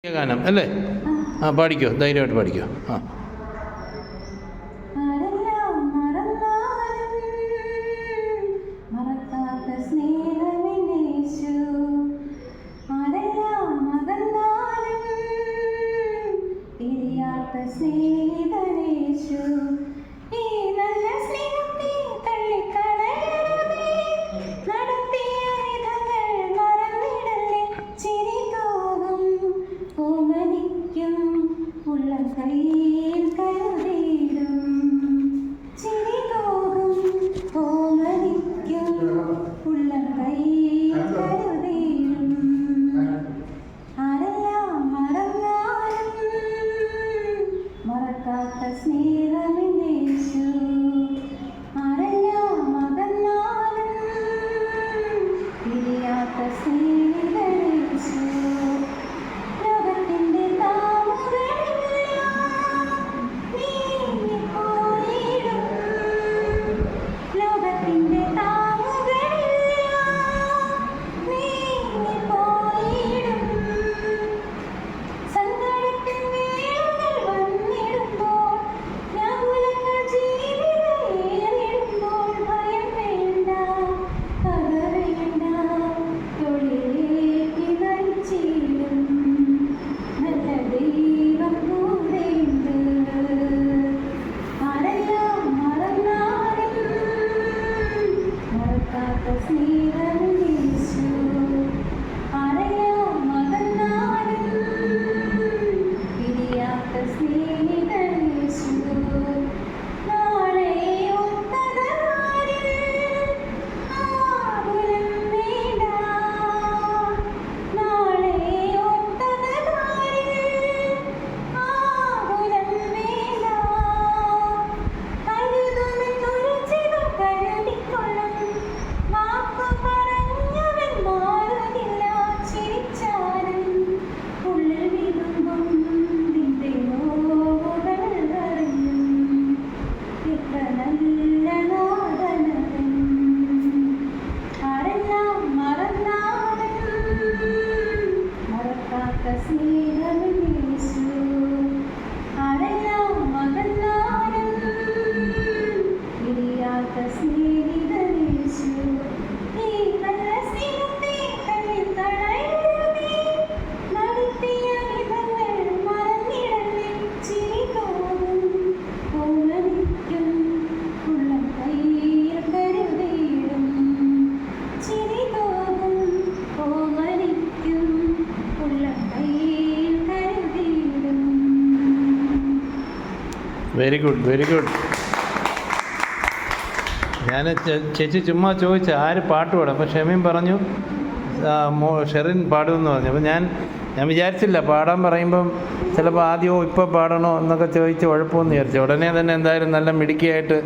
ഗാനം അല്ലേ? പാടിക്കോ, ധൈര്യമായിട്ട് പാടിക്കോ. Very good, very good. ഞാൻ ചേച്ചി ചുമ്മാ ചോദിച്ചു ആര് പാട്ട് പാടും, അപ്പോൾ ഷെമീൻ പറഞ്ഞു ഷെറിൻ പാടുമെന്ന് പറഞ്ഞു. അപ്പോൾ ഞാൻ വിചാരിച്ചില്ല പാടാൻ പറയുമ്പം ചിലപ്പോൾ ആദ്യമോ ഇപ്പോൾ പാടണോ എന്നൊക്കെ ചോദിച്ച് കുഴപ്പമെന്ന് വിചാരിച്ചു. ഉടനെ തന്നെ എന്തായാലും നല്ല മിടുക്കിയായിട്ട്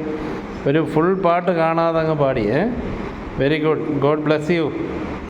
ഒരു ഫുൾ പാട്ട് കാണാതെ അങ്ങ് പാടിയേ. Very good. God bless U.